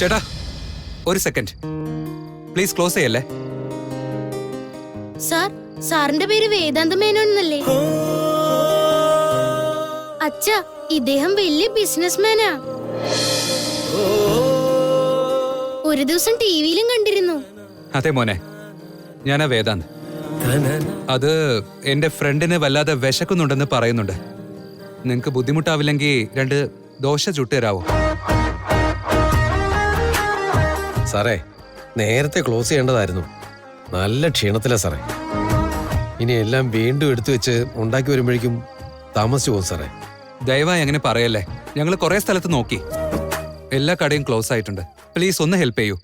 ചേട്ടാ ഒരു second please close ചെയ്യല്ലേ. സാർ, സാറിന്റെ പേര് വേദാന്ത മേനോൻ എന്നല്ലേ? അച്ഛാ, ഇദ്ദേഹം വലിയ ബിസിനസ്മാനാ. ഒരു ദിവസം ടിവിയിലും കണ്ടിരുന്നു. അതെ മോനെ, ഞാനാ വേദാന്ത്. അത് എന്റെ ഫ്രണ്ടിന് വല്ലാതെ വിശക്കുന്നുണ്ടെന്ന് പറയുന്നുണ്ട്. നിങ്ങക്ക് ബുദ്ധിമുട്ടാവില്ലെങ്കിൽ 2 ദോശ ചുട്ടുതരാവോ? സാറേ, നേരത്തെ ക്ലോസ് ചെയ്യേണ്ടതായിരുന്നു. നല്ല ക്ഷീണത്തിലാ സാറേ. ഇനി എല്ലാം വീണ്ടും എടുത്തു വെച്ച് ഉണ്ടാക്കി വരുമ്പോഴേക്കും താമസിച്ചു പോകും സാറേ. ദയവായി അങ്ങനെ പറയല്ലേ. ഞങ്ങൾ കുറെ സ്ഥലത്ത് നോക്കി, എല്ലാ കടയും ക്ലോസ് ആയിട്ടുണ്ട്. പ്ലീസ് ഒന്ന് ഹെൽപ്പ് ചെയ്യൂ.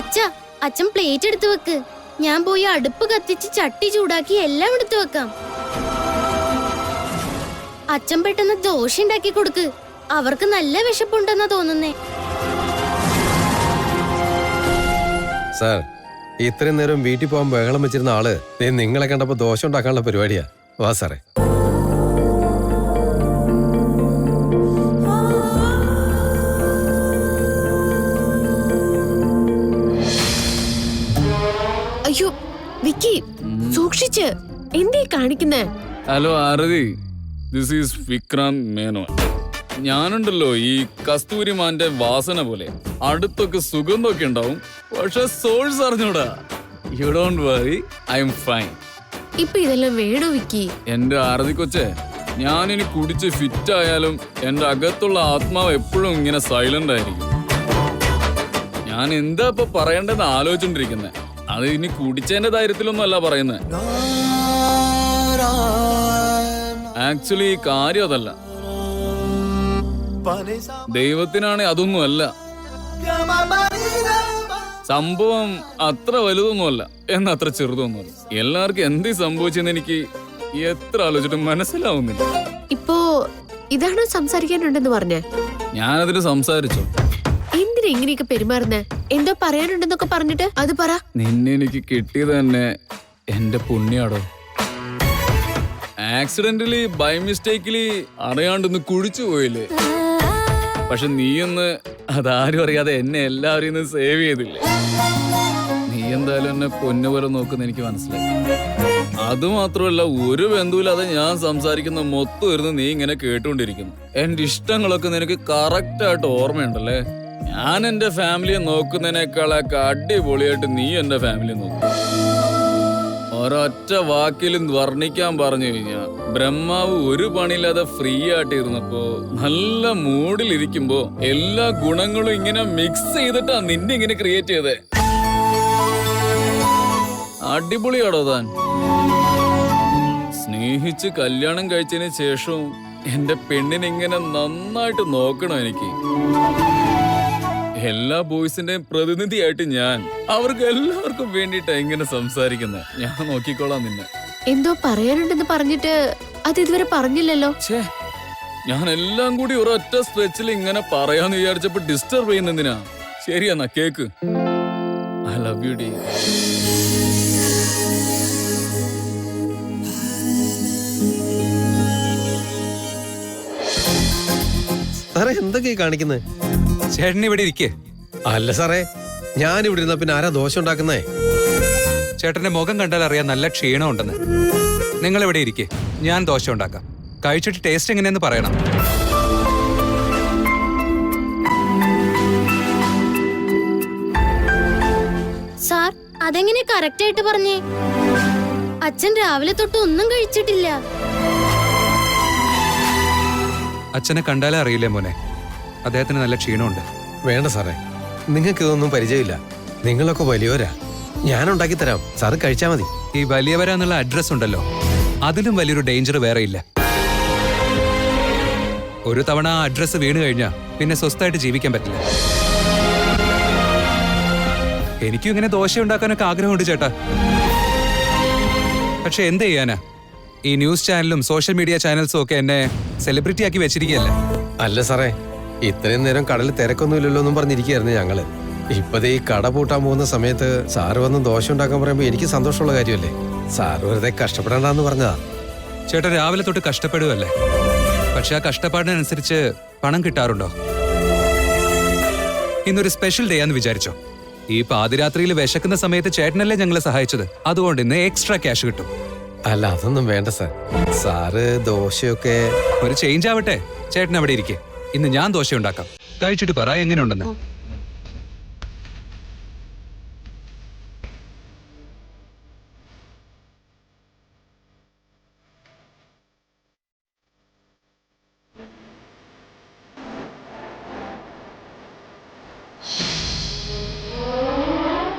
അച്ഛാ, അച്ഛൻ പ്ലേറ്റ് എടുത്തു വെക്ക്. ഞാൻ പോയി അടുപ്പ് കത്തിച്ച് ചട്ടി ചൂടാക്കി എല്ലാം എടുത്തു വെക്കാം. അച്ഛൻ പെട്ടെന്ന് ദോശ ഉണ്ടാക്കി കൊടുക്ക്. അവർക്ക് നല്ല വിശപ്പുണ്ടെന്നാ തോന്നുന്നേ. സാർ, ഇത്രയും നേരം വീട്ടിൽ പോകാൻ ബഹളം വെച്ചിരുന്ന ആള് നിങ്ങളെ കണ്ടപ്പോ ദോശ ഉണ്ടാക്കാനുള്ള പരിപാടിയാ. വാ സാറേ. അയ്യോ വിക്കി, സൂക്ഷിച്ച്. എന്തേ കാണിക്കുന്നേ? Hello Aarti, this is Vikrant Menon. ഞാനുണ്ടല്ലോ ഈ കസ്തൂരിമാന്റെ വാസന പോലെ. അടുത്തൊക്കെ സുഗന്ധമൊക്കെ ഉണ്ടാവും, പക്ഷെ സോഴ്സ് അറിഞ്ഞൂടാ. You don't worry, I am fine. ഇപ്പൊ ഇതെല്ലാം വേണോ വിക്കി? എന്റെ ആരതി കൊച്ചെ, ഞാനിനി കുടിച്ച് ഫിറ്റ് ആയാലും എന്റെ അകത്തുള്ള ആത്മാവ് എപ്പോഴും ഇങ്ങനെ സൈലന്റ് ആയിരിക്കും. ഞാൻ എന്താ ഇപ്പൊ പറയേണ്ടതെന്ന് ആലോചിച്ചോണ്ടിരിക്കുന്നത്. അത് ഇനി കുടിച്ചതിന്റെ ധൈര്യത്തിലൊന്നും അല്ല പറയുന്നത്. ആക്ച്വലി കാര്യം അതല്ല. ദൈവത്തിനാണ് അതൊന്നും അല്ല. സംഭവം അത്ര വലുതൊന്നുമല്ല, എന്നത്ര ചെറുതൊന്നുമല്ല. എല്ലാവർക്കും എന്ത് സംഭവിച്ചെന്ന് എനിക്ക് എത്ര ആലോചിച്ചിട്ടും മനസ്സിലാവുന്നില്ല. ഇപ്പോ ഇതാണോ സംസാരിക്കാനുണ്ടെന്ന് പറഞ്ഞേ? ഞാനതിന് സംസാരിച്ചു. എന്തിനാ ഇങ്ങനെയൊക്കെ പെരുമാറുന്നേ? എന്തോ പറയാനുണ്ടെന്നൊക്കെ പറഞ്ഞിട്ട് അത് പറ. നിന്നെ എനിക്ക് കിട്ടിയത് തന്നെ എന്റെ പുണ്യാടോ. ആക്സിഡന്റലി ബൈ മിസ്റ്റേക്കിലി അറിയാണ്ടൊന്ന് കുഴിച്ചു പോയില്ലേ? പക്ഷെ നീയൊന്ന് അതാരും അറിയാതെ എന്നെ എല്ലാവരും സേവ് ചെയ്തില്ലേ? നീ എന്തായാലും എന്നെ പൊന്നുപോലെ നോക്കുന്ന എനിക്ക് മനസ്സിലായി. അതുമാത്രമല്ല, ഒരു ബന്ധുവില്ലാതെ ഞാൻ സംസാരിക്കുന്ന മൊത്തം ഇരുന്ന് നീ ഇങ്ങനെ കേട്ടുകൊണ്ടിരിക്കുന്നു. എന്റെ ഇഷ്ടങ്ങളൊക്കെ നിനക്ക് കറക്റ്റായിട്ട് ഓർമ്മയുണ്ടല്ലേ? ഞാൻ എന്റെ ഫാമിലിയെ നോക്കുന്നതിനേക്കാളൊക്കെ അടിപൊളിയായിട്ട് നീ എന്റെ ഫാമിലിയെ നോക്കും. ഒരൊറ്റ വാക്കിലും വർണ്ണിക്കാൻ പറഞ്ഞു കഴിഞ്ഞാ, ബ്രഹ്മാവ് ഒരു പണിയില്ലാതെ ഫ്രീ ആയിട്ട് ഇരുന്നപ്പോ, നല്ല മൂഡിലിരിക്കുമ്പോ എല്ലാ ഗുണങ്ങളും ഇങ്ങനെ മിക്സ് ചെയ്തിട്ടാ നിന്നെ ഇങ്ങനെ ക്രിയേറ്റ് ചെയ്തേ. അടിപൊളിയാടോ താൻ. സ്നേഹിച്ച് കല്യാണം കഴിച്ചതിന് ശേഷവും എന്റെ പെണ്ണിനെ ഇങ്ങനെ നന്നായിട്ട് നോക്കണം എനിക്ക്. എല്ലാ ബോയ്സിന്റെയും പ്രതിനിധിയായിട്ട് ഞാൻ അവർക്ക് എല്ലാവർക്കും വേണ്ടിയിട്ടാ ഇങ്ങനെ സംസാരിക്കുന്നത്. ഞാൻ നോക്കിക്കോളാം നിന്നെ. എന്തോ പറയാനുണ്ടെന്ന് പറഞ്ഞിട്ട് അത് ഇതുവരെ പറഞ്ഞില്ലല്ലോ. ഛേ, ഞാൻ എല്ലാം കൂടി ഒരൊറ്റ സ്ട്രെച്ചിൽ ഇങ്ങനെ പറയാന്ന് വിചാരിച്ചപ്പോ ഡിസ്റ്റർബ് ചെയ്യുന്നതിനാ. ശരിയെന്നാ cake. I love you D. സാറേ, എന്തൊക്കെയാ കാണിക്കുന്നേ? ചേട്ടൻ ഇവിടെ ഇരിക്കേ. അല്ല സാറേ, ഞാനിവിടെ ഇരുന്ന പിന്നെ ആരാ ദോശ ഉണ്ടാക്കുന്നേ? ചേട്ടന്റെ മുഖം കണ്ടാൽ അറിയാൻ നല്ല ക്ഷീണം ഉണ്ടെന്ന്. നിങ്ങൾ ഇവിടെ ഇരിക്കേ, ഞാൻ ദോശ ഉണ്ടാക്കാം. കഴിച്ചിട്ട് ടേസ്റ്റ് എങ്ങനെയെന്ന് പറയണം. സാർ, അതെങ്ങനെ കറക്റ്റ് ആയിട്ട് പറഞ്ഞേ? അച്ഛൻ രാവിലെ തൊട്ട് ഒന്നും കഴിച്ചിട്ടില്ല. അച്ഛനെ കണ്ടാലേ അറിയില്ലേ മോനെ, അദ്ദേഹത്തിന് നല്ല ക്ഷീണമുണ്ട്. വേണ്ട സാറേ, നിങ്ങൾക്ക് ഇതൊന്നും പരിചയമില്ല. നിങ്ങളൊക്കെ വലിയവരാ. ഞാൻ ഉണ്ടാക്കി തരാം, സാറ് കഴിച്ചാ മതി. ഈ വലിയവരാന്നുള്ള അഡ്രസ് ഉണ്ടല്ലോ, അതിലും വലിയൊരു ഡേഞ്ചർ വേറെ ഇല്ല. ഒരു തവണ ആ അഡ്രസ് വീണ് കഴിഞ്ഞാൽ പിന്നെ സ്വസ്ഥമായിട്ട് ജീവിക്കാൻ പറ്റില്ല. എനിക്കും ഇങ്ങനെ ദോശ ഉണ്ടാക്കാനൊക്കെ ആഗ്രഹമുണ്ട് ചേട്ടാ. പക്ഷെ എന്ത് ചെയ്യാനാ, ഈ ന്യൂസ് ചാനലും സോഷ്യൽ മീഡിയ ചാനൽസും ഒക്കെ എന്നെ സെലിബ്രിറ്റി ആക്കി വെച്ചിരിക്കുകയല്ലേ. അല്ല സാറേ, ഇത്രയും നേരം കടലിൽ തിരക്കൊന്നുമില്ലല്ലോ എന്നും പറഞ്ഞിരിക്കുകയായിരുന്നു ഞങ്ങള്. ഇപ്പതേ ഈ കട പൂട്ടാൻ പോകുന്ന സമയത്ത് സാറ് വന്ന് ദോശ ഉണ്ടാക്കാൻ പറയുമ്പോ എനിക്ക് സന്തോഷമുള്ള കാര്യമല്ലേ. സാറ് വെറുതെ കഷ്ടപ്പെടണ്ടെന്ന് പറഞ്ഞതാ. ചേട്ടാ രാവിലെ തൊട്ട് കഷ്ടപ്പെടുകയല്ലേ. പക്ഷെ ആ കഷ്ടപ്പാടിനനുസരിച്ച് പണം കിട്ടാറുണ്ടോ? ഇന്നൊരു സ്പെഷ്യൽ ഡേ ആന്ന് വിചാരിച്ചോ. ഈ പാതിരാത്രിയിൽ വിശക്കുന്ന സമയത്ത് ചേട്ടനല്ലേ ഞങ്ങളെ സഹായിച്ചത്. അതുകൊണ്ട് ഇന്ന് എക്സ്ട്രാ ക്യാഷ് കിട്ടും. അല്ല, അതൊന്നും വേണ്ട സാർ. സാറ് ദോശയൊക്കെ ഒരു ചേഞ്ച് ആവട്ടെ. ചേട്ടൻ അവിടെ ഇരിക്കെ. ഇന്ന് ഞാൻ ദോശ ഉണ്ടാക്കാം. കഴിച്ചിട്ട് പറ എങ്ങനെയുണ്ടെന്ന്.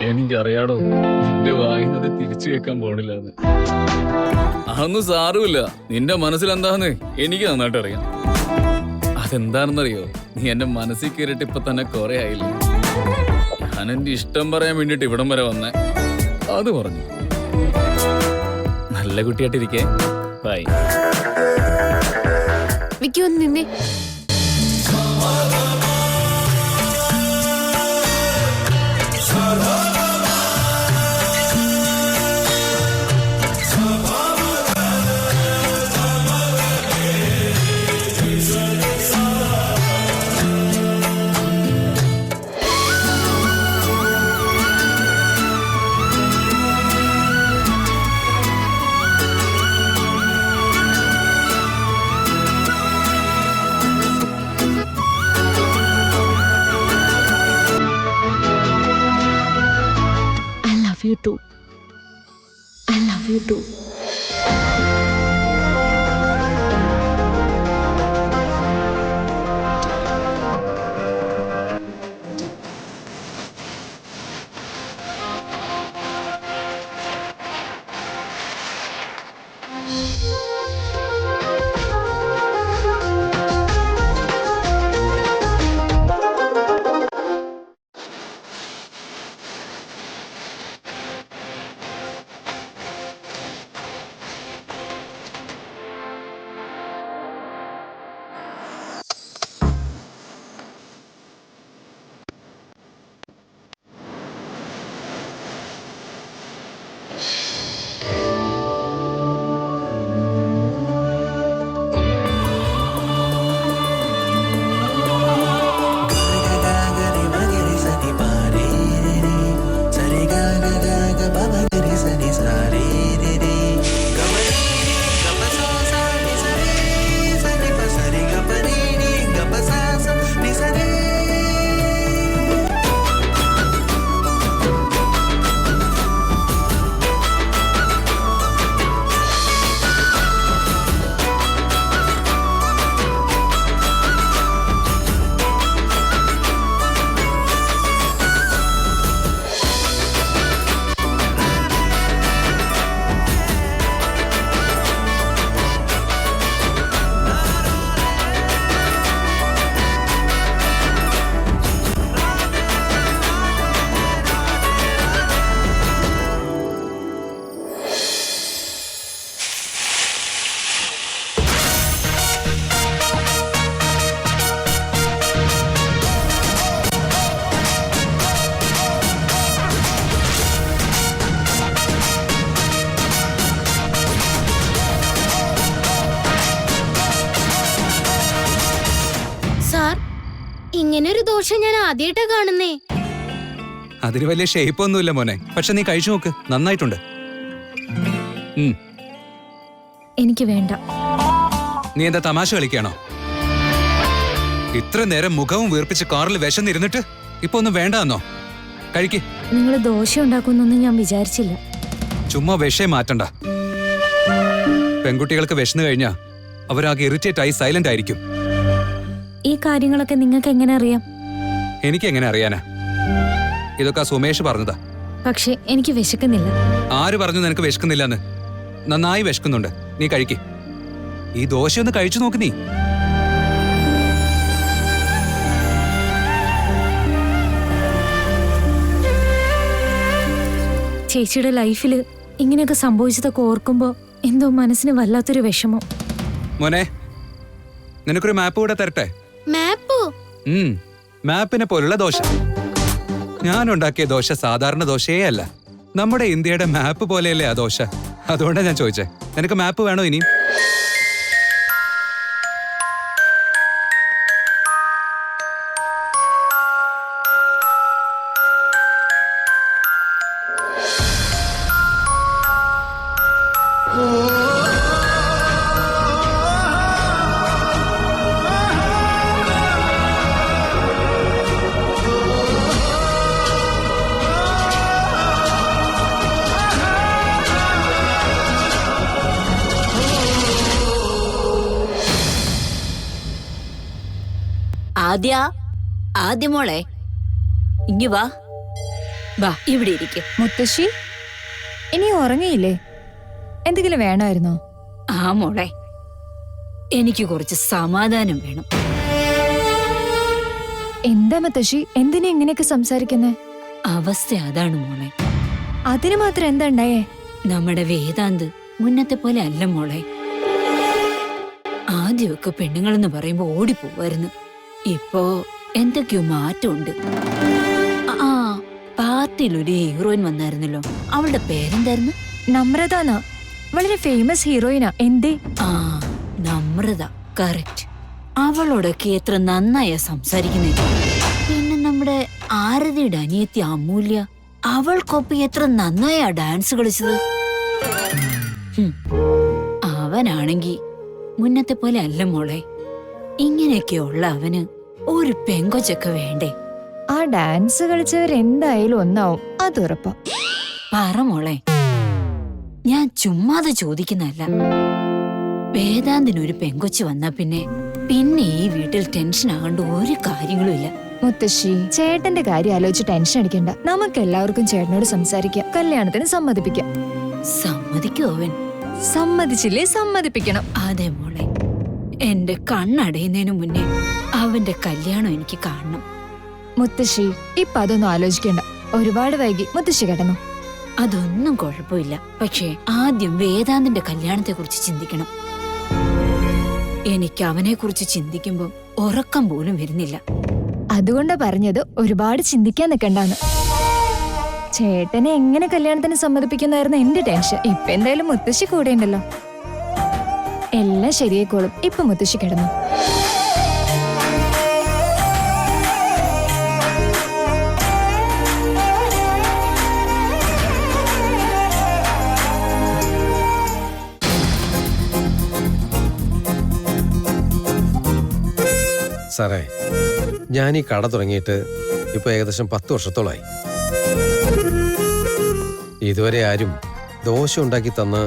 എനിക്കറിയാടോ നിന്റെ വായുന്നത് തിരിച്ചു കേൾക്കാൻ പോണില്ലാന്ന്. അതൊന്നും സാറുമില്ല. നിന്റെ മനസ്സിലെന്താന്ന് എനിക്ക് നന്നായിട്ട് അറിയാം. അതെന്താണെന്നറിയോ, നീ എന്റെ മനസ്സിൽ കയറിയിട്ട് ഇപ്പൊ തന്നെ കുറെ ആയില്ലേ. ഞാൻ എന്റെ ഇഷ്ടം പറയാൻ വേണ്ടിട്ട് ഇവിടം വരെ വന്നേ. അത് പറഞ്ഞു. നല്ല കുട്ടിയായിട്ടിരിക്കേ. ബൈ. വിക്കി ഒന്ന് നിന്നെ. You too. I love you too. ഇങ്ങനൊരു ദോഷം ഞാൻ ആദ്യമായിട്ടാ കാണുന്നേ. അതിന് വലിയ ഷേപ്പ് ഒന്നുമില്ല മോനെ. പക്ഷെ നീ കഴിച്ചു നോക്ക്, നന്നായിട്ടുണ്ട്. എനിക്ക് വേണ്ട. നീ എന്താ തമാശ കളിക്കാണോ? ഇത്ര നേരം മുഖവും വീർപ്പിച്ച് കാറിൽ വിശന്നിരുന്നിട്ട് ഇപ്പൊ ഒന്നും വേണ്ടെന്നോ? കഴിക്ക്. നിങ്ങൾ ദോശ ഉണ്ടാക്കുന്നൊന്നും ഞാൻ വിചാരിച്ചില്ല. ചുമ്മാ വിഷയം മാറ്റണ്ട. പെൺകുട്ടികൾക്ക് വിശന്നു കഴിഞ്ഞാ അവരാകെ ഇറിറ്റേറ്റ് ആയി സൈലന്റ് ആയിരിക്കും. ഈ കാര്യങ്ങളൊക്കെ നിങ്ങൾക്ക് എങ്ങനെ അറിയാം? എനിക്ക് എങ്ങനെ അറിയാനാ? ഇതൊക്കെ സുമേഷ് പറഞ്ഞതാ. പക്ഷെ എനിക്ക് വിശക്കുന്നില്ല. ആര് പറഞ്ഞു നിനക്ക് വിശക്കുന്നില്ലെന്ന്? നന്നായി വിശക്കുന്നുണ്ട്. നീ കഴിക്ക്. ഈ ദോശയൊന്ന് കഴിച്ചു നോക്ക് നീ. ചേച്ചിയുടെ ലൈഫില് ഇങ്ങനെയൊക്കെ സംഭവിച്ചതൊക്കെ ഓർക്കുമ്പോ എന്തോ മനസ്സിന് വല്ലാത്തൊരു വിഷമം. മോനെ, നിനക്കൊരു മാപ്പ് കൂടെ തരട്ടെ? മാപ്പോ? മാപ്പിനെ പോലുള്ള ദോശ. ഞാൻ ഉണ്ടാക്കിയ ദോശ സാധാരണ ദോശയേ അല്ല. നമ്മുടെ ഇന്ത്യയുടെ മാപ്പ് പോലെയല്ലേ ആ ദോശ. അതുകൊണ്ടാണ് ഞാൻ ചോദിച്ചേ, നിനക്ക് മാപ്പ് വേണോ ഇനിയും? ചേച്ചിയുടെ ലൈഫില് ഇങ്ങനെയൊക്കെ സംഭവിച്ചതൊക്കെ ഓർക്കുമ്പോ എന്തോ മനസ്സിന് വല്ലാത്തൊരു വിഷമം. മോനെ, നിനക്കൊരു മാപ്പ് കൂടെ തരട്ടെ? മാപ്പിനെ പോലുള്ള ദോശ. ഞാൻ ഉണ്ടാക്കിയ ദോശ സാധാരണ ദോശയേ അല്ല. നമ്മുടെ ഇന്ത്യയുടെ മാപ്പ് പോലെയല്ലേ ആ ദോശ. അതുകൊണ്ടാണ് ഞാൻ ചോദിച്ചേ, നിനക്ക് മാപ്പ് വേണോ ഇനിയും? ആദ്യ മോളെ ഇങ്ങി വാ വാ ഇവിടെ ഇരിക്കെ. മുത്തശ്ശി ഇനി ഉറങ്ങിയില്ലേ? എന്തെങ്കിലും വേണമായിരുന്നോ? ആ മോളെ, എനിക്ക് കുറച്ച് സമാധാനം വേണം. എന്താ മുത്തശ്ശി, എന്തിനാ ഇങ്ങനെയൊക്കെ സംസാരിക്കുന്നേ? അവസ്ഥ അതാണ് മോളെ. അതിന് മാത്രം എന്താ ഉണ്ടായേ? നമ്മുടെ വേദാന്ത് മുന്നത്തെ പോലെ അല്ല മോളെ. ആദ്യമൊക്കെ പെണ്ണുങ്ങളെന്ന് പറയുമ്പോ ഓടിപ്പോവായിരുന്നു. ഇപ്പോ എന്തൊക്കെയോ മാറ്റമുണ്ട്. ആ പാർട്ടിയിൽ ഒരു ഹീറോയിൻ വന്നായിരുന്നല്ലോ, അവളുടെ പേരെന്തായിരുന്നു? നമ്രതാന്നാ, വളരെ ഫേമസ് ഹീറോയിനാ. എന്തേ? ആ നമ്രത, കറക്റ്റ്. അവളോടൊക്കെ എത്ര നന്നായാ സംസാരിക്കുന്നേ. പിന്നെ നമ്മുടെ ആരതിയുടെ അനിയത്തി അമൂല്യ, അവൾക്കൊപ്പം എത്ര നന്നായാ ഡാൻസ് കളിച്ചത്. അവനാണെങ്കി മുന്നത്തെ പോലെ അല്ല മോളെ. ഇങ്ങനെയൊക്കെയുള്ള അവന് ഒരു പെങ്കൊച്ചൊക്കെ വേണ്ടേ? ആ ഡാൻസ് കളിച്ചവർ എന്തായാലും ഒന്നാവും, അത് ഉറപ്പാ. പറ മോളെ, ഞാൻ ചുമ്മാതെ ചോദിക്കുന്നല്ല. വേദാന്തിനൊരു പെങ്കൊച്ചു വന്നാ പിന്നെ ഈ വീട്ടിൽ ടെൻഷൻ ആകേണ്ട ഒരു കാര്യങ്ങളും ഇല്ല. മുത്തശ്ശി, ചേട്ടന്റെ കാര്യം ആലോചിച്ച് ടെൻഷൻ അടിക്കണ്ട. നമുക്ക് എല്ലാവർക്കും ചേട്ടനോട് സംസാരിക്കാം, കല്യാണത്തിന് സമ്മതിപ്പിക്കാം. സമ്മതിക്കോ അവൻ? സമ്മതിച്ചില്ലേ സമ്മതിപ്പിക്കണം. അതെ മോളെ, എന്റെ കണ്ണടയുന്നതിനു മുന്നേ അവന്റെ കല്യാണം എനിക്ക് കാണണം. മുത്തശ്ശി, ഇപ്പൊ അതൊന്നും ആലോചിക്കണ്ട. ഒരുപാട് വൈകി, മുത്തശ്ശി കിടന്നു. അതൊന്നും കുഴപ്പമില്ല. പക്ഷേ ആദ്യം വേദാന്തിന്റെ കല്യാണത്തെ കുറിച്ച് ചിന്തിക്കണം. എനിക്ക് അവനെ കുറിച്ച് ചിന്തിക്കുമ്പോ ഉറക്കം പോലും വരുന്നില്ല. അതുകൊണ്ടാ പറഞ്ഞത് ഒരുപാട് ചിന്തിക്കാൻ നിൽക്കണ്ടാന്ന്. ചേട്ടനെ എങ്ങനെ കല്യാണത്തിന് സമ്മതിപ്പിക്കുന്നായിരുന്നു എന്റെ ടെൻഷൻ. ഇപ്പൊ എന്തായാലും മുത്തശ്ശി കൂടെ ഉണ്ടല്ലോ, എല്ലാം ശരിയായിക്കോളും. ഇപ്പൊ മുത്തശ്ശി കിടന്നു. സാറേ, ഞാൻ ഈ കട തുടങ്ങിയിട്ട് ഇപ്പൊ ഏകദേശം 10 വർഷത്തോളായി. ഇതുവരെ ആരും ദോശ ഉണ്ടാക്കി തന്ന്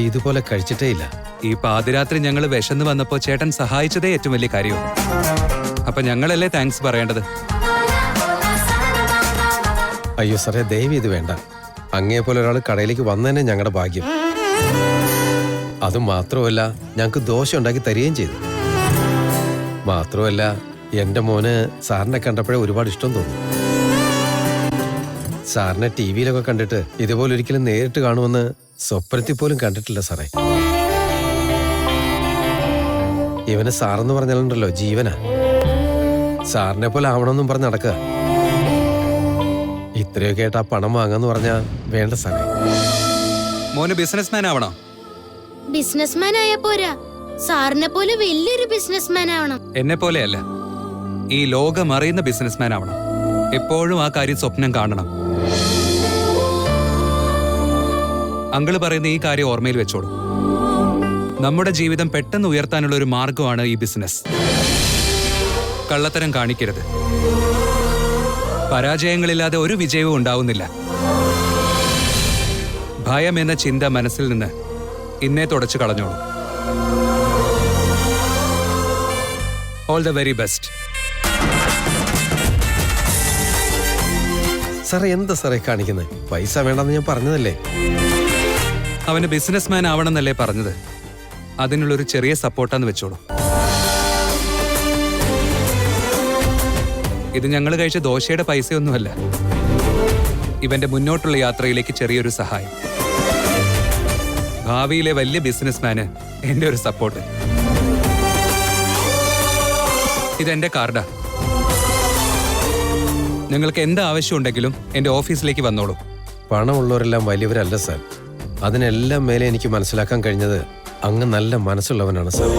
ഇതുപോലെ കഴിച്ചിട്ടേ ഇല്ല. ഈ പാതിരാത്രി ഞങ്ങൾ വിശന്ന് വന്നപ്പോ ചേട്ടൻ സഹായിച്ചതേ ഏറ്റവും വലിയ കാര്യമാണ്. അപ്പൊ ഞങ്ങളല്ലേ താങ്ക്സ് പറയേണ്ടത്. അയ്യോ സാറേ, ദയവ് ഇത് വേണ്ട. അങ്ങേ പോലെ ഒരാൾ കടയിലേക്ക് വന്നതന്നെ ഞങ്ങളുടെ ഭാഗ്യം. അതും മാത്രമല്ല, ഞങ്ങൾക്ക് ദോശ ഉണ്ടാക്കി തരികയും ചെയ്തു. മാത്രമല്ല, എന്റെ മോന് സാറിനെ കണ്ടപ്പോഴേ ഒരുപാട് ഇഷ്ടം തോന്നി. സാറിനെ ടി വിയിലൊക്കെ കണ്ടിട്ട് ഇതുപോലെ ഒരിക്കലും നേരിട്ട് കാണുമെന്ന് സ്വപ്നത്തിൽ പോലും കണ്ടിട്ടില്ല സാറേ. ഇവന് സാറെന്ന് പറഞ്ഞാലുണ്ടല്ലോ ജീവനാ. സാറിനെ പോലെ ആവണമെന്നും പറഞ്ഞ് നടക്കുക. ഇത്രയൊക്കെ ആയിട്ട് ആ പണം വാങ്ങാന്ന് പറഞ്ഞാ വേണ്ട സാറേ. മോന് ബിസിനസ്മാൻ ആവണോ? ബിസിനസ്മാൻ ആയ പോരാ, സാറിനെ പോലെ വലിയൊരു ബിസിനസ്മാൻ ആവണം. എന്നെ പോലെയല്ല, ഈ ലോകം അറിയുന്ന ബിസിനസ്മാൻ ആവണം. എപ്പോഴും ആ കാര്യം സ്വപ്നം കാണണം. അങ്കിള് പറയുന്ന ഈ കാര്യം ഓർമ്മയിൽ വെച്ചോളൂ. നമ്മുടെ ജീവിതം പെട്ടെന്ന് ഉയർത്താനുള്ള ഒരു മാർഗമാണ് ഈ ബിസിനസ്. കള്ളത്തരം കാണിക്കരുത്. പരാജയങ്ങളില്ലാതെ ഒരു വിജയവും ഉണ്ടാവുന്നില്ല. ഭയം എന്ന ചിന്ത മനസ്സിൽ നിന്ന് ഇന്നേ തുടച്ചു കളഞ്ഞോളൂ. All the very best. സാറേ, എന്താ സാറേ കാണിക്കുന്നത്? പൈസ വേണ്ടെന്ന് ഞാൻ പറഞ്ഞതല്ലേ. അവന് ബിസിനസ്മാൻ ആവണമെന്നല്ലേ പറഞ്ഞത്. അതിനുള്ളൊരു ചെറിയ സപ്പോർട്ടാന്ന് വെച്ചോളൂ. ഇത് ഞങ്ങൾ കഴിച്ച ദോശയുടെ പൈസയൊന്നുമല്ല. ഇവന്റെ മുന്നോട്ടുള്ള യാത്രയിലേക്ക് ചെറിയൊരു സഹായം. ഭാവിയിലെ വലിയ ബിസിനസ്മാന് എന്റെ ഒരു സപ്പോർട്ട്. ഇതെന്റെ കാർഡാ. നിങ്ങൾക്ക് എന്ത് ആവശ്യമുണ്ടെങ്കിലും എന്റെ ഓഫീസിലേക്ക് വന്നോളൂ. പണമുള്ളവരെല്ലാം വലിയവരല്ല സാർ. അതിനെല്ലാം മേലെ എനിക്ക് മനസ്സിലാക്കാൻ കഴിഞ്ഞത് അങ്ങ് നല്ല മനസ്സുള്ളവനാണ് സാർ.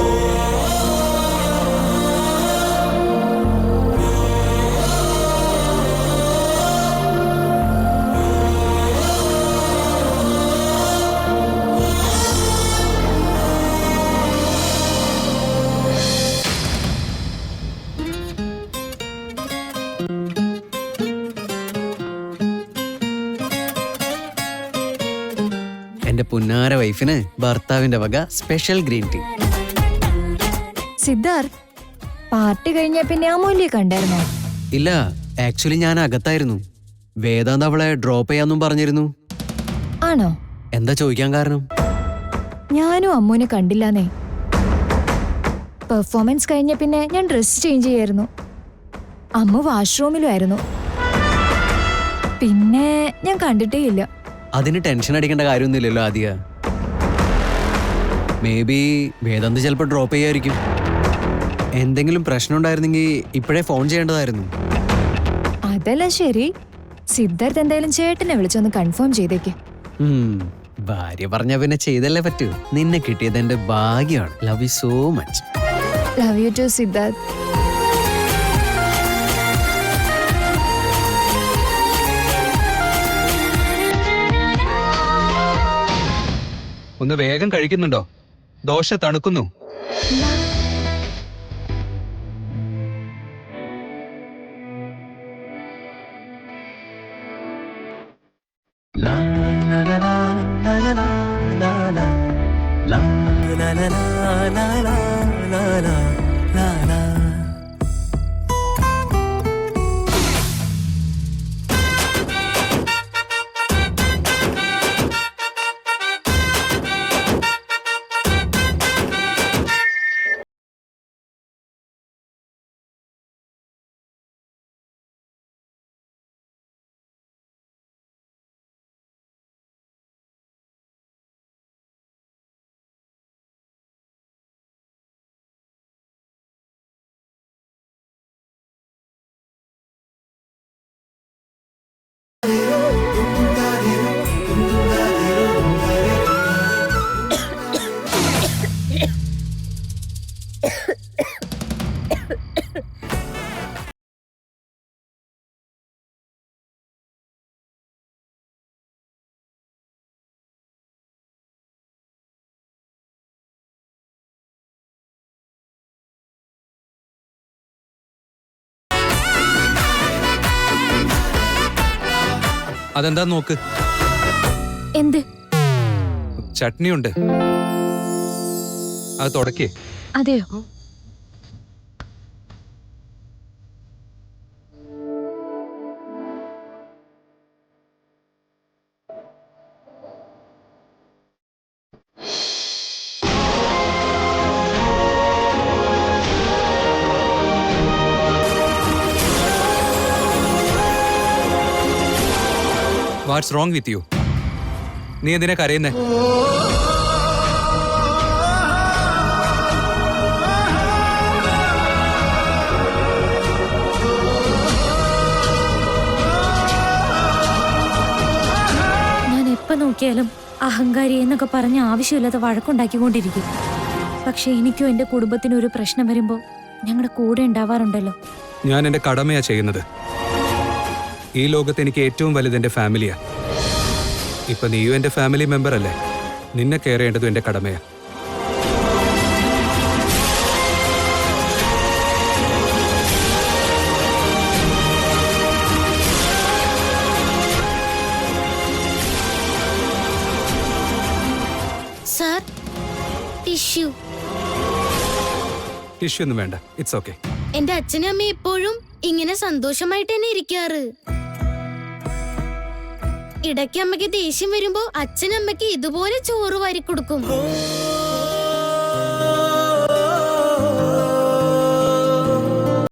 എന്റെ പുന്നാര വൈഫിന് ഭർത്താവിന്റെ വക special green tea. Siddharth, party കഴിഞ്ഞ പിന്നെ അമൂല്യ കണ്ടായിരുന്നോ? ഇല്ല, ആക്ച്വലി ഞാൻ അകത്തായിരുന്നു. വേദാന്ത് അവളെ ഡ്രോപ്പ് ചെയ്യാന്നും പറഞ്ഞിരുന്നു. ആണോ? എന്താ ചോദിക്കാൻ കാരണം? ഞാനും അമ്മൂനെ കണ്ടില്ലാന്നേ. പെർഫോമൻസ് കഴിഞ്ഞ പിന്നെ ഞാൻ ഡ്രസ് ചേഞ്ച് ചെയ്യായിരുന്നു. അമ്മു വാഷ്റൂമിലും ആയിരുന്നു. പിന്നെ ഞാൻ കണ്ടിട്ടേ ഇല്ല. അതിന് ടെൻഷൻ അടിക്കേണ്ട കാര്യമൊന്നുമില്ലല്ലോ ആദ്യ. മേ ബി വേദാന്ത് ചിലപ്പോൾ ഡ്രോപ്പ് ചെയ്യായിരിക്കും. എന്തെങ്കിലും പ്രശ്നം ഉണ്ടായിരുന്നെങ്കിൽ ഇപ്പോഴേ ഫോൺ ചെയ്യേണ്ടതായിരുന്നു. അതല്ല ശരി. സിദ്ധാർത്ഥ് എന്തായാലും ചേട്ടനെ വിളിച്ചൊന്ന് കൺഫേം ചെയ്തേക്ക്. ഭാര്യ പറഞ്ഞ പിന്നെ ചെയ്തല്ലേ പറ്റൂ. നിന്നെ കിട്ടിയത് എന്റെ ഭാഗ്യമാണ്. Love you so much. Love you too Siddharth. ഒന്ന് വേഗം കഴിക്കുന്നുണ്ടോ? ദോശ തണുക്കുന്നു. അതെന്താ നോക്ക്. എന്ത്? ചട്നിയുണ്ട്, അത് തുടക്കേ. അതെയോ? What's wrong with you? നീ എന്തിനാ കരയുന്നേ? ഞാൻ എപ്പോ നോക്കിയാലും അഹങ്കാരി എന്നൊക്കെ പറഞ്ഞ് ആവശ്യമില്ലാത്ത വഴക്കുണ്ടാക്കിക്കൊണ്ടിരിക്കും. പക്ഷെ എനിക്കും എന്റെ കുടുംബത്തിനും ഒരു പ്രശ്നം വരുമ്പോ ഞങ്ങളുടെ കൂടെ ഉണ്ടാവാറുണ്ടല്ലോ. ഞാൻ എന്റെ കടമയാ ചെയ്യുന്നത്. ഈ ലോകത്ത് എനിക്ക് ഏറ്റവും വലുത് എന്റെ ഫാമിലിയാ. ഇപ്പൊ നീയും എന്റെ ഫാമിലി മെമ്പർ അല്ലേ? നിന്നെ കെയർ ചെയ്യേണ്ടതും എന്റെ കടമയാ. Sir, tissue. ടിഷ്യൂ ഒന്നും വേണ്ട, ഇറ്റ്സ് ഓക്കെ. എന്റെ അച്ഛനും അമ്മയും എപ്പോഴും ഇങ്ങനെ സന്തോഷമായിട്ട് തന്നെ ഇരിക്കാറ്. ഇടയ്ക്ക് അമ്മയ്ക്ക് ദേഷ്യം വരുമ്പോ അച്ഛനമ്മയ്ക്ക് ഇതുപോലെ ചോറ് വാരി കൊടുക്കും.